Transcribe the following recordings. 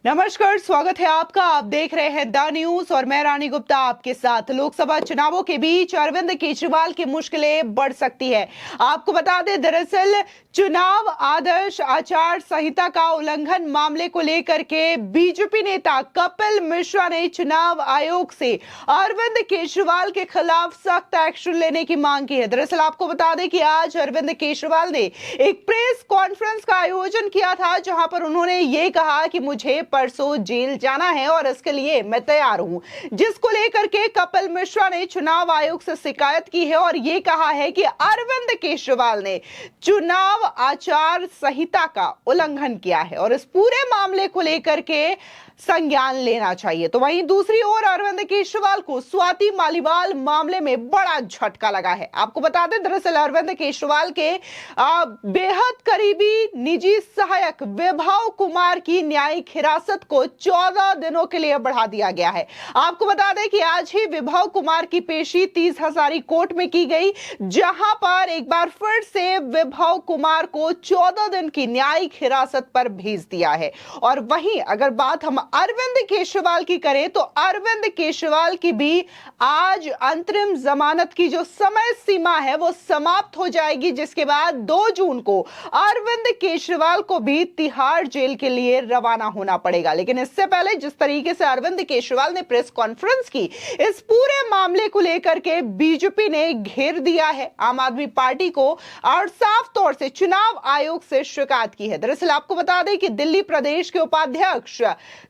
नमस्कार, स्वागत है आपका। आप देख रहे हैं द न्यूज और मैं रानी गुप्ता आपके साथ। लोकसभा चुनावों के बीच अरविंद केजरीवाल की मुश्किलें बढ़ सकती है। आपको बता दें, दरअसल चुनाव आदर्श आचार संहिता का उल्लंघन मामले को लेकर के बीजेपी नेता कपिल मिश्रा ने चुनाव आयोग से अरविंद केजरीवाल के खिलाफ सख्त एक्शन लेने की मांग की है। दरअसल आपको बता दें कि आज अरविंद केजरीवाल ने एक प्रेस कॉन्फ्रेंस का आयोजन किया था, जहां पर उन्होंने ये कहा कि मुझे परसों जेल जाना है और इसके लिए मैं तैयार हूं, जिसको लेकर के कपिल मिश्रा ने चुनाव आयोग से शिकायत की है और यह कहा है कि अरविंद केजरीवाल ने चुनाव आचार संहिता का उल्लंघन किया है और इस पूरे मामले को लेकर के संज्ञान लेना चाहिए। तो वहीं दूसरी ओर अरविंद केजरीवाल को स्वाति मालीवाल मामले में बड़ा झटका लगा है। आपको बता दें, दरअसल अरविंद केजरीवाल के बेहद करीबी निजी सहायक विभव कुमार की न्यायिक हिरासत को 14 दिनों के लिए बढ़ा दिया गया है। आपको बता दें कि आज ही विभव कुमार की पेशी 30 हजारी कोर्ट में की गई, जहां पर एक बार फिर से विभव कुमार को 14 दिन की न्यायिक हिरासत पर भेज दिया है। और वहीं अगर बात हम अरविंद केजरीवाल की करें तो अरविंद केजरीवाल की भी आज अंतरिम जमानत की जो समय सीमा है वो समाप्त हो जाएगी, जिसके बाद 2 जून को अरविंद केजरीवाल को भी तिहाड़ जेल के लिए रवाना होना पड़ेगा। लेकिन इससे पहले जिस तरीके से अरविंद केजरीवाल ने प्रेस कॉन्फ्रेंस की, इस पूरे मामले को लेकर के बीजेपी ने घेर दिया है आम आदमी पार्टी को और साफ तौर से चुनाव आयोग से शिकायत की है। दरअसल आपको बता दें कि दिल्ली प्रदेश के उपाध्यक्ष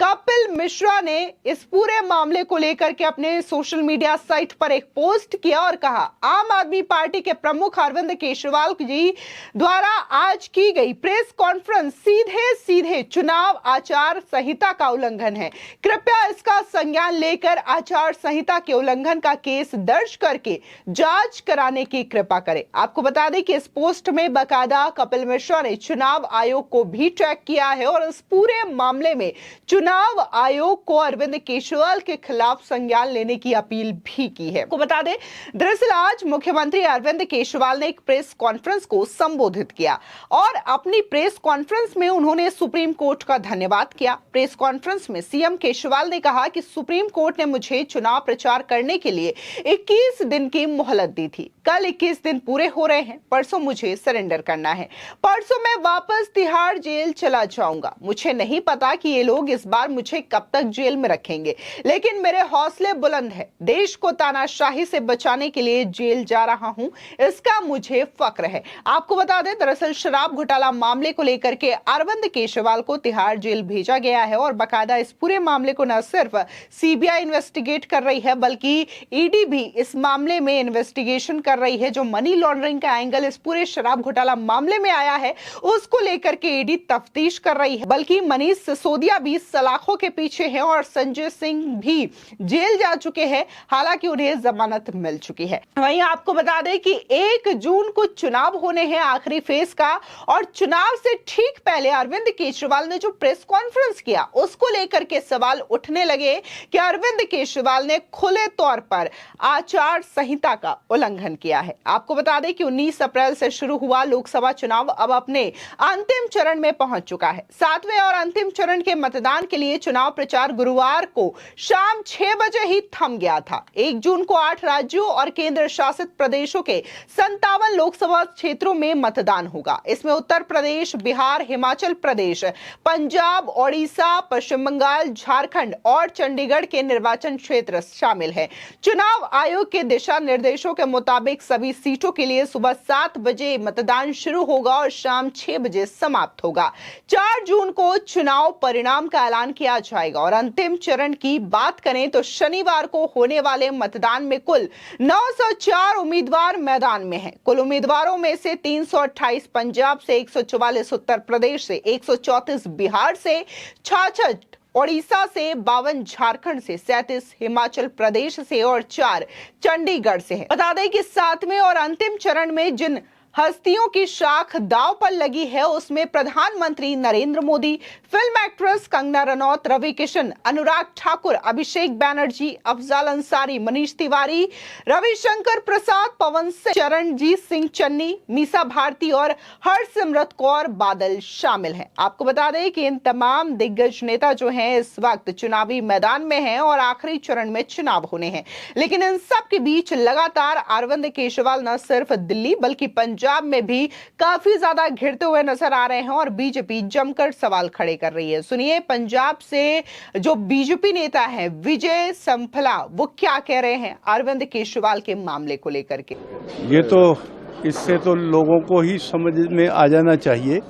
कपिल मिश्रा ने इस पूरे मामले को लेकर के अपने सोशल मीडिया साइट पर एक पोस्ट किया और कहा, आम आदमी पार्टी के प्रमुख अरविंद केजरीवाल जी द्वारा आज की गई प्रेस कॉन्फ्रेंस सीधे सीधे चुनाव आचार संहिता का उल्लंघन है। कृपया इसका संज्ञान लेकर आचार संहिता के उल्लंघन का केस दर्ज करके जांच कराने की कृपा करें। आपको बता दें कि इस पोस्ट में बाकायदा कपिल मिश्रा ने चुनाव आयोग को भी ट्रैक किया है और इस पूरे मामले में चुनाव आयोग को अरविंद केजरीवाल के खिलाफ संज्ञान लेने की अपील भी की है। आपको बता दें, दरअसल आज मुख्यमंत्री अरविंद केजरीवाल ने एक प्रेस कॉन्फ्रेंस को संबोधित किया और अपनी प्रेस कॉन्फ्रेंस में उन्होंने सुप्रीम कोर्ट का धन्यवाद किया। प्रेस कॉन्फ्रेंस में सीएम केजरीवाल ने कहा कि सुप्रीम कोर्ट ने मुझे चुनाव प्रचार करने के लिए 21 दिन की मोहलत दी थी। कल 21 दिन पूरे हो रहे हैं। परसों मुझे सरेंडर करना है। परसों मैं वापस तिहाड़ जेल चला जाऊंगा। मुझे नहीं पता कि ये लोग इस बार मुझे कब तक जेल में रखेंगे, लेकिन मेरे हौसले बुलंद है। देश को तानाशाही से बचाने के लिए जेल जा रहा हूं, इसका मुझे फक्र है। आपको बता दें, दरअसल शराब घोटाला मामले को लेकर के अरविंद केजरीवाल को तिहाड़ जेल भेजा गया है और बाकायदा इस पूरे मामले को न सिर्फ सीबीआई इन्वेस्टिगेट कर रही है, बल्कि ईडी भी इस मामले में इन्वेस्टिगेशन कर रही है। जो मनी लॉन्ड्रिंग का एंगल इस पूरे शराब घोटाला मामले में आया है, उसको लेकर के ईडी तफ्तीश कर रही है। बल्कि मनीष सिसोदिया भी सलाखों के पीछे है और संजय सिंह भी जेल जा चुके हैं, हालांकि उन्हें जमानत मिल चुकी है। वहीं आपको बता दें कि 1 जून को चुनाव होने हैं, आखिरी फेज का, और चुनाव से ठीक पहले अरविंद केजरीवाल ने जो प्रेस कॉन्फ्रेंस किया उसको लेकर के सवाल उठने लगे कि अरविंद केजरीवाल ने खुले तौर पर आचार संहिता का उल्लंघन किया है। आपको बता दें कि 19 अप्रैल से शुरू हुआ लोकसभा चुनाव अब अपने अंतिम चरण में पहुंच चुका है। 7वें और अंतिम चरण के मतदान के लिए चुनाव प्रचार गुरुवार को शाम 6 बजे ही थम गया था। 1 जून को 8 राज्यों और केंद्र शासित प्रदेशों के 57 लोकसभा क्षेत्रों में मतदान होगा। इसमें उत्तर प्रदेश, बिहार, हिमाचल प्रदेश, पंजाब, ओडिशा, पश्चिम बंगाल, झारखंड और चंडीगढ़ के निर्वाचन क्षेत्र शामिल हैं। चुनाव आयोग के दिशा निर्देशों के मुताबिक सभी सीटों के लिए सुबह 7 बजे मतदान शुरू होगा और शाम 6 बजे समाप्त होगा। 4 जून को चुनाव परिणाम का ऐलान किया जाएगा और अंतिम चरण की बात करें तो शनिवार को होने वाले मतदान में कुल 904 उम्मीदवार मैदान में हैं। कुल उम्मीदवारों में से 328 पंजाब से, 144 उत्तर प्रदेश से, 134 बिहार से, 66 ओडिशा से, 52 झारखंड से, 37 हिमाचल प्रदेश से और 4 चंडीगढ़ से है। बता दें कि 7वें और अंतिम चरण में जिन हस्तियों की शाख दांव पर लगी है, उसमें प्रधानमंत्री नरेंद्र मोदी, फिल्म एक्ट्रेस कंगना रनौत, रवि किशन, अनुराग ठाकुर, अभिषेक बैनर्जी, अफजल अंसारी, मनीष तिवारी, रविशंकर प्रसाद, पवन सिंह, चरणजीत सिंह चन्नी, मीसा भारती और हरसिमरत कौर बादल शामिल हैं। आपको बता दें कि इन तमाम दिग्गज नेता जो हैं इस वक्त चुनावी मैदान में हैं और आखिरी चरण में चुनाव होने हैं। लेकिन इन सब के बीच लगातार अरविंद केजरीवाल न सिर्फ दिल्ली बल्कि पंजाब में भी काफी ज्यादा घिरते हुए नजर आ रहे हैं और बीजेपी जमकर सवाल खड़े कर रही है। सुनिए पंजाब से जो बीजेपी नेता है विजय संपला, वो क्या कह रहे हैं अरविंद केजरीवाल के मामले को लेकर के। ये तो इससे तो लोगों को ही समझ में आ जाना चाहिए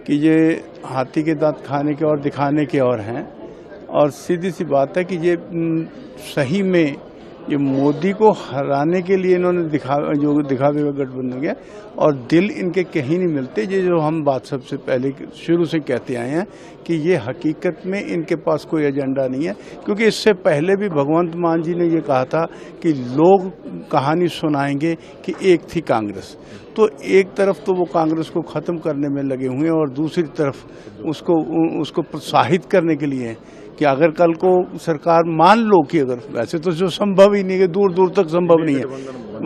कि ये हाथी के दांत खाने के और दिखाने के और हैं, और सीधी सी बात है कि ये सही में ये मोदी को हराने के लिए इन्होंने दिखावे का गठबंधन किया और दिल इनके कहीं नहीं मिलते। ये जो हम बात सबसे पहले शुरू से कहते आए हैं कि ये हकीकत में इनके पास कोई एजेंडा नहीं है, क्योंकि इससे पहले भी भगवंत मान जी ने ये कहा था कि लोग कहानी सुनाएंगे कि एक थी कांग्रेस। तो एक तरफ तो वो कांग्रेस को ख़त्म करने में लगे हुए हैं और दूसरी तरफ उसको प्रोत्साहित करने के लिए कि अगर कल को सरकार मान लो कि अगर वैसे तो जो संभव ही नहीं है, दूर दूर तक संभव नहीं है,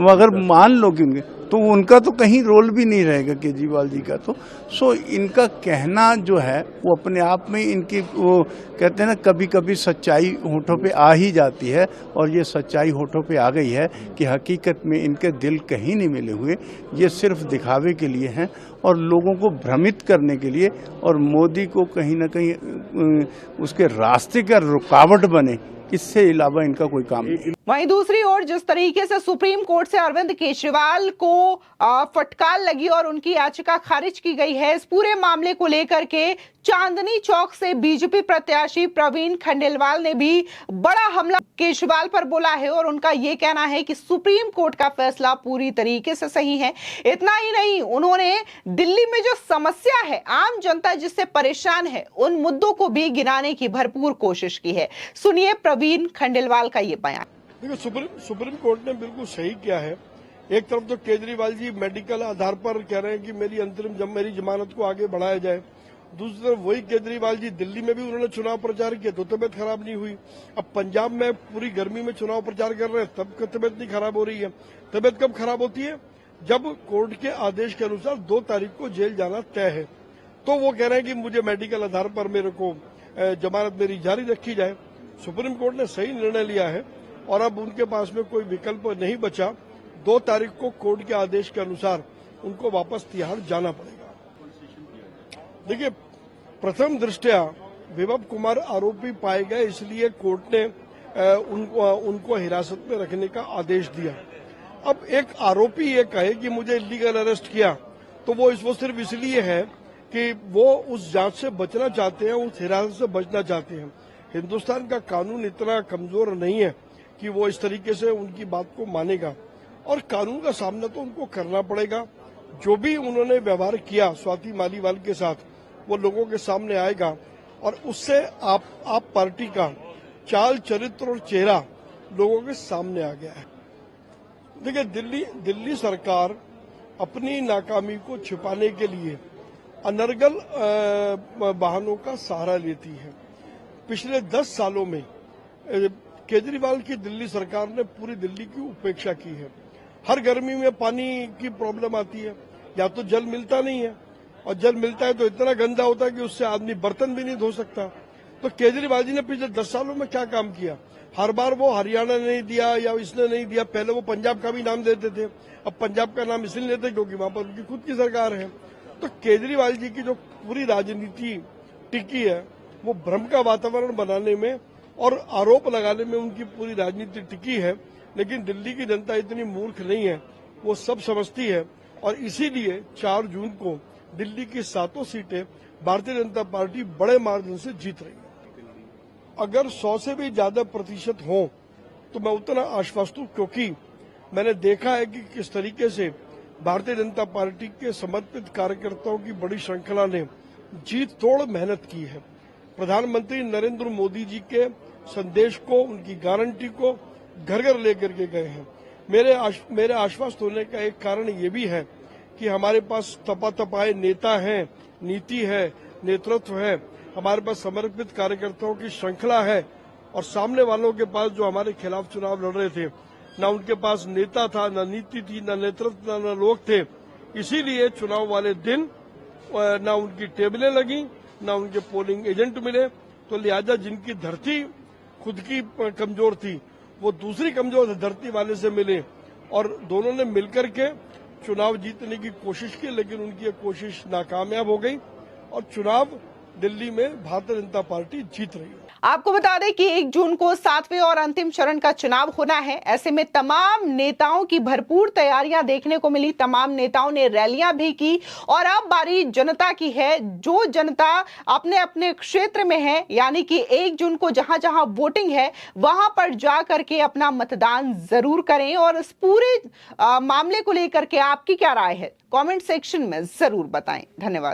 मगर मान लो कि तो उनका तो कहीं रोल भी नहीं रहेगा केजरीवाल जी का। तो इनका कहना जो है वो अपने आप में इनकी वो कहते हैं ना कभी कभी सच्चाई होठों पे आ ही जाती है, और ये सच्चाई होठों पे आ गई है कि हकीकत में इनके दिल कहीं नहीं मिले हुए, ये सिर्फ दिखावे के लिए हैं और लोगों को भ्रमित करने के लिए, और मोदी को कहीं ना कहीं उसके रास्ते का रुकावट बने, इससे अलावा इनका कोई काम नहीं। वहीं दूसरी ओर जिस तरीके से सुप्रीम कोर्ट से अरविंद केजरीवाल को फटकार लगी और उनकी याचिका खारिज की गई है, इस पूरे मामले को लेकर के चांदनी चौक से बीजेपी प्रत्याशी प्रवीण खंडेलवाल ने भी बड़ा हमला केजरीवाल पर बोला है और उनका यह कहना है कि सुप्रीम कोर्ट का फैसला पूरी तरीके से सही है। इतना ही नहीं, उन्होंने दिल्ली में जो समस्या है, आम जनता जिससे परेशान है, उन मुद्दों को भी गिनाने की भरपूर कोशिश की है। सुनिए प्रवीण खंडेलवाल का ये बयान। देखिए सुप्रीम कोर्ट ने बिल्कुल सही किया है। एक तरफ तो केजरीवाल जी मेडिकल आधार पर कह रहे हैं कि मेरी जमानत को आगे बढ़ाया जाए, दूसरी तरफ वही केजरीवाल जी दिल्ली में भी उन्होंने चुनाव प्रचार किया तो तबियत खराब नहीं हुई। अब पंजाब में पूरी गर्मी में चुनाव प्रचार कर रहे हैं तब तबियत नहीं खराब हो रही है। तबियत कब खराब होती है? जब कोर्ट के आदेश के अनुसार 2 तारीख को जेल जाना तय है, तो वो कह रहे हैं कि मुझे मेडिकल आधार पर मेरे को जमानत मेरी जारी रखी जाए। सुप्रीम कोर्ट ने सही निर्णय लिया है और अब उनके पास में कोई विकल्प नहीं बचा। 2 तारीख को कोर्ट के आदेश के अनुसार उनको वापस तिहाड़ जाना पड़ेगा। देखिए, प्रथम दृष्टया विभव कुमार आरोपी पाए गए, इसलिए कोर्ट ने उनको हिरासत में रखने का आदेश दिया। अब एक आरोपी ये कहे कि मुझे इलीगल अरेस्ट किया, तो वो सिर्फ इसलिए है कि वो उस जांच से बचना चाहते हैं, उस हिरासत से बचना चाहते हैं। हिंदुस्तान का कानून इतना कमजोर नहीं है कि वो इस तरीके से उनकी बात को मानेगा, और कानून का सामना तो उनको करना पड़ेगा। जो भी उन्होंने व्यवहार किया स्वाति मालीवाल के साथ, वो लोगों के सामने आएगा और उससे आप पार्टी का चाल चरित्र और चेहरा लोगों के सामने आ गया है। देखिए, दिल्ली सरकार अपनी नाकामी को छिपाने के लिए अनर्गल बहानों का सहारा लेती है। पिछले 10 सालों में केजरीवाल की दिल्ली सरकार ने पूरी दिल्ली की उपेक्षा की है। हर गर्मी में पानी की प्रॉब्लम आती है, या तो जल मिलता नहीं है, और जल मिलता है तो इतना गंदा होता है कि उससे आदमी बर्तन भी नहीं धो सकता। तो केजरीवाल जी ने पिछले 10 सालों में क्या काम किया? हर बार वो हरियाणा ने नहीं दिया या इसने नहीं दिया, पहले वो पंजाब का भी नाम देते थे, अब पंजाब का नाम इसलिए लेते क्योंकि वहां पर उनकी खुद की सरकार है। तो केजरीवाल जी की जो पूरी राजनीति टिकी है वो भ्रम का वातावरण बनाने में और आरोप लगाने में उनकी पूरी राजनीति टिकी है। लेकिन दिल्ली की जनता इतनी मूर्ख नहीं है, वो सब समझती है, और इसीलिए 4 जून को दिल्ली की 7 सीटें भारतीय जनता पार्टी बड़े मार्जिन से जीत रही है। अगर 100 से भी ज्यादा प्रतिशत हो तो मैं उतना आश्वस्त हूं, क्योंकि मैंने देखा है कि किस तरीके से भारतीय जनता पार्टी के समर्पित कार्यकर्ताओं की बड़ी श्रृंखला ने जीत तोड़ मेहनत की है। प्रधानमंत्री नरेंद्र मोदी जी के संदेश को, उनकी गारंटी को घर घर लेकर के गए हैं। मेरे आश्वस्त होने का एक कारण ये भी है कि हमारे पास तपाए नेता हैं, नीति है, नेतृत्व है, हमारे पास समर्पित कार्यकर्ताओं की श्रृंखला है और सामने वालों के पास जो हमारे खिलाफ चुनाव लड़ रहे थे, न उनके पास नेता था, न नीति थी, न नेतृत्व, न लोग थे। इसीलिए चुनाव वाले दिन न उनकी टेबलें लगी, न उनके पोलिंग एजेंट मिले। तो लिहाजा जिनकी धरती खुद की कमजोर थी, वो दूसरी कमजोर धरती वाले से मिले और दोनों ने मिलकर के चुनाव जीतने की कोशिश की, लेकिन उनकी ये कोशिश नाकामयाब हो गई और चुनाव दिल्ली में भारतीय जनता पार्टी जीत रही है। आपको बता दें कि 1 जून को 7वें और अंतिम चरण का चुनाव होना है। ऐसे में तमाम नेताओं की भरपूर तैयारियां देखने को मिली, तमाम नेताओं ने रैलियां भी की और अब बारी जनता की है। जो जनता अपने अपने क्षेत्र में है, यानी कि 1 जून को जहां जहां वोटिंग है वहां पर जा करके अपना मतदान जरूर करें। और इस पूरे मामले को लेकर के आपकी क्या राय है, कमेंट सेक्शन में जरूर बताएं। धन्यवाद।